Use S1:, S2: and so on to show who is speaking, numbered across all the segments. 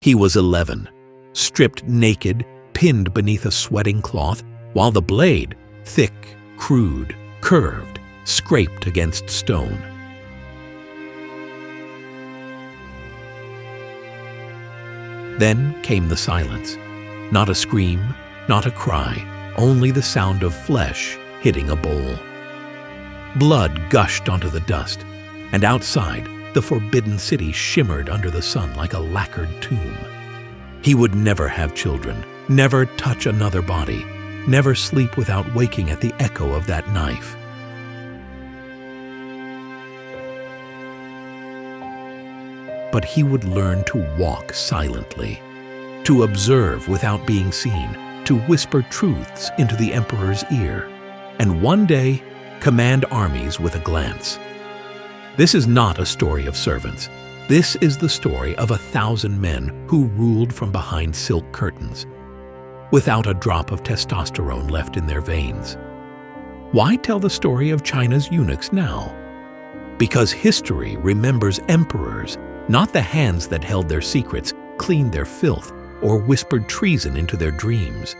S1: He was 11, stripped naked, pinned beneath a sweating cloth, while the blade, thick, crude, curved, scraped against stone. Then came the silence. Not a scream, not a cry, only the sound of flesh hitting a bowl. Blood gushed onto the dust, and outside, the forbidden city shimmered under the sun like a lacquered tomb. He would never have children, never touch another body, never sleep without waking at the echo of that knife. But he would learn to walk silently, to observe without being seen, to whisper truths into the emperor's ear, and one day command armies with a glance. This is not a story of servants. This is the story of 1,000 men who ruled from behind silk curtains, without a drop of testosterone left in their veins. Why tell the story of China's eunuchs now? Because history remembers emperors, not the hands that held their secrets, cleaned their filth, or whispered treason into their dreams.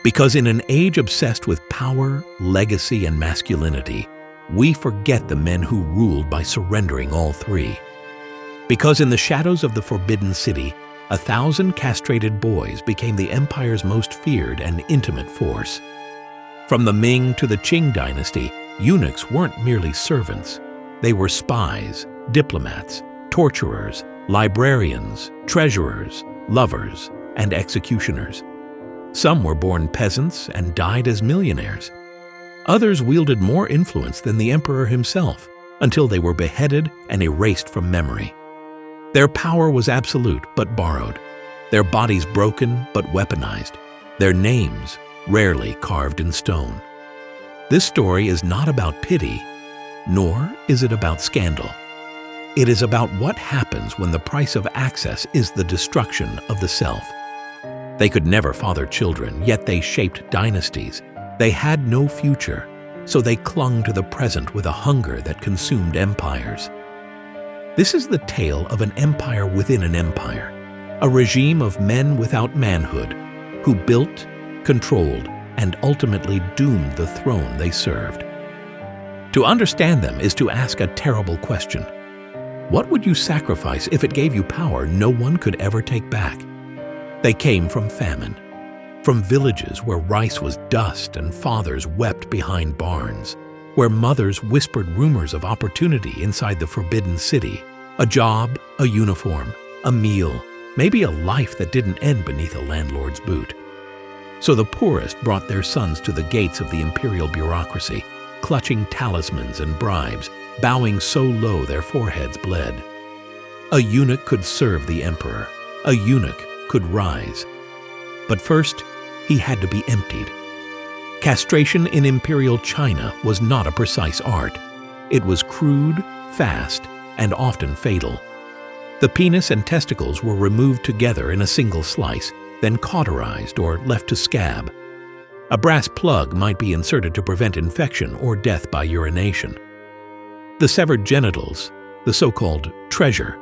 S1: Because in an age obsessed with power, legacy, and masculinity, we forget the men who ruled by surrendering all three. Because in the shadows of the Forbidden City, 1,000 castrated boys became the empire's most feared and intimate force. From the Ming to the Qing dynasty, eunuchs weren't merely servants. They were spies, diplomats, torturers, librarians, treasurers, lovers, and executioners. Some were born peasants and died as millionaires. Others wielded more influence than the emperor himself, until they were beheaded and erased from memory. Their power was absolute but borrowed, their bodies broken but weaponized, their names rarely carved in stone. This story is not about pity, nor is it about scandal. It is about what happens when the price of access is the destruction of the self. They could never father children, yet they shaped dynasties. They had no future, so they clung to the present with a hunger that consumed empires. This is the tale of an empire within an empire, a regime of men without manhood, who built, controlled, and ultimately doomed the throne they served. To understand them is to ask a terrible question. What would you sacrifice if it gave you power no one could ever take back? They came from famine, from villages where rice was dust and fathers wept behind barns, where mothers whispered rumors of opportunity inside the Forbidden City, a job, a uniform, a meal, maybe a life that didn't end beneath a landlord's boot. So the poorest brought their sons to the gates of the imperial bureaucracy, clutching talismans and bribes, bowing so low their foreheads bled. A eunuch could serve the emperor. A eunuch could rise. But first, he had to be emptied. Castration in imperial China was not a precise art. It was crude, fast, and often fatal. The penis and testicles were removed together in a single slice, then cauterized or left to scab. A brass plug might be inserted to prevent infection or death by urination. The severed genitals, the so-called treasure,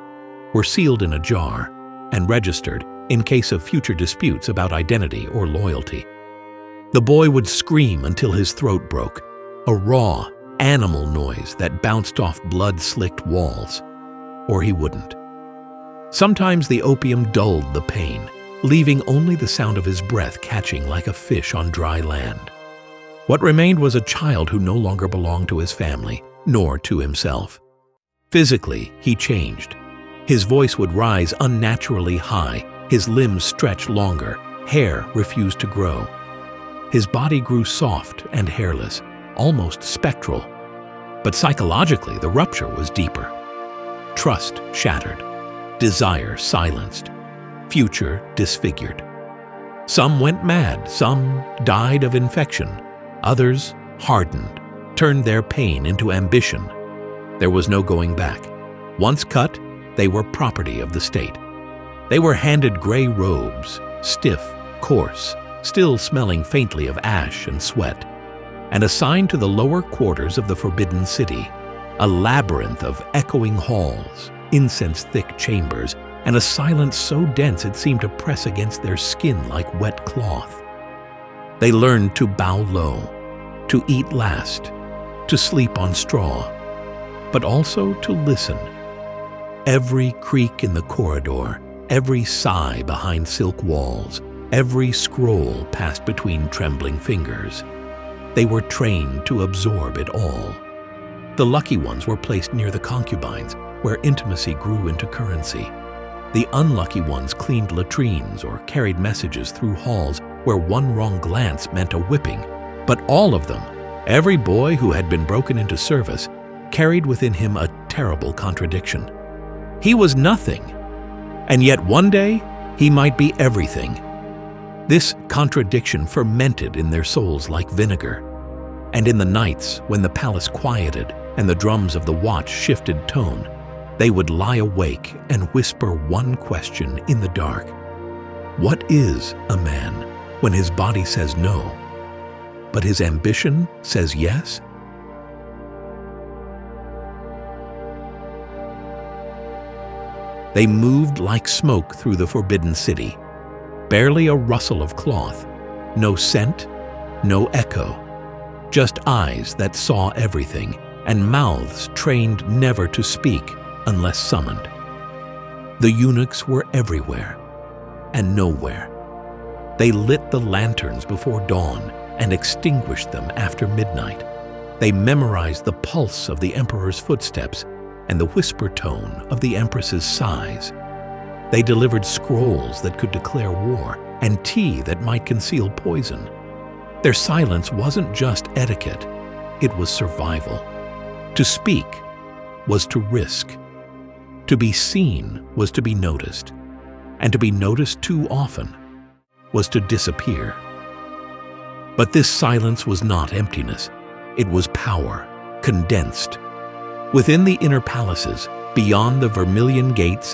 S1: were sealed in a jar and registered in case of future disputes about identity or loyalty. The boy would scream until his throat broke, a raw, animal noise that bounced off blood-slicked walls. Or he wouldn't. Sometimes the opium dulled the pain, leaving only the sound of his breath catching like a fish on dry land. What remained was a child who no longer belonged to his family, nor to himself. Physically, he changed. His voice would rise unnaturally high, his limbs stretched longer, hair refused to grow. His body grew soft and hairless, almost spectral. But psychologically, the rupture was deeper. Trust shattered, desire silenced, future disfigured. Some went mad, some died of infection, others hardened, turned their pain into ambition. There was no going back. Once cut, they were property of the state. They were handed gray robes, stiff, coarse, still smelling faintly of ash and sweat, and assigned to the lower quarters of the Forbidden City, a labyrinth of echoing halls, incense-thick chambers, and a silence so dense it seemed to press against their skin like wet cloth. They learned to bow low, to eat last, to sleep on straw, but also to listen. Every creak in the corridor, every sigh behind silk walls, every scroll passed between trembling fingers. They were trained to absorb it all. The lucky ones were placed near the concubines, where intimacy grew into currency. The unlucky ones cleaned latrines or carried messages through halls where one wrong glance meant a whipping. But all of them, every boy who had been broken into service, carried within him a terrible contradiction. He was nothing, and yet one day he might be everything. This contradiction fermented in their souls like vinegar, and in the nights when the palace quieted and the drums of the watch shifted tone, they would lie awake and whisper one question in the dark. What is a man when his body says no, but his ambition says yes? They moved like smoke through the forbidden city. Barely a rustle of cloth, no scent, no echo, just eyes that saw everything and mouths trained never to speak unless summoned. The eunuchs were everywhere and nowhere. They lit the lanterns before dawn and extinguished them after midnight. They memorized the pulse of the emperor's footsteps and the whisper tone of the empress's sighs. They delivered scrolls that could declare war and tea that might conceal poison. Their silence wasn't just etiquette, it was survival. To speak was to risk. To be seen was to be noticed, and to be noticed too often was to disappear. But this silence was not emptiness, it was power, condensed. Within the inner palaces, beyond the vermilion gates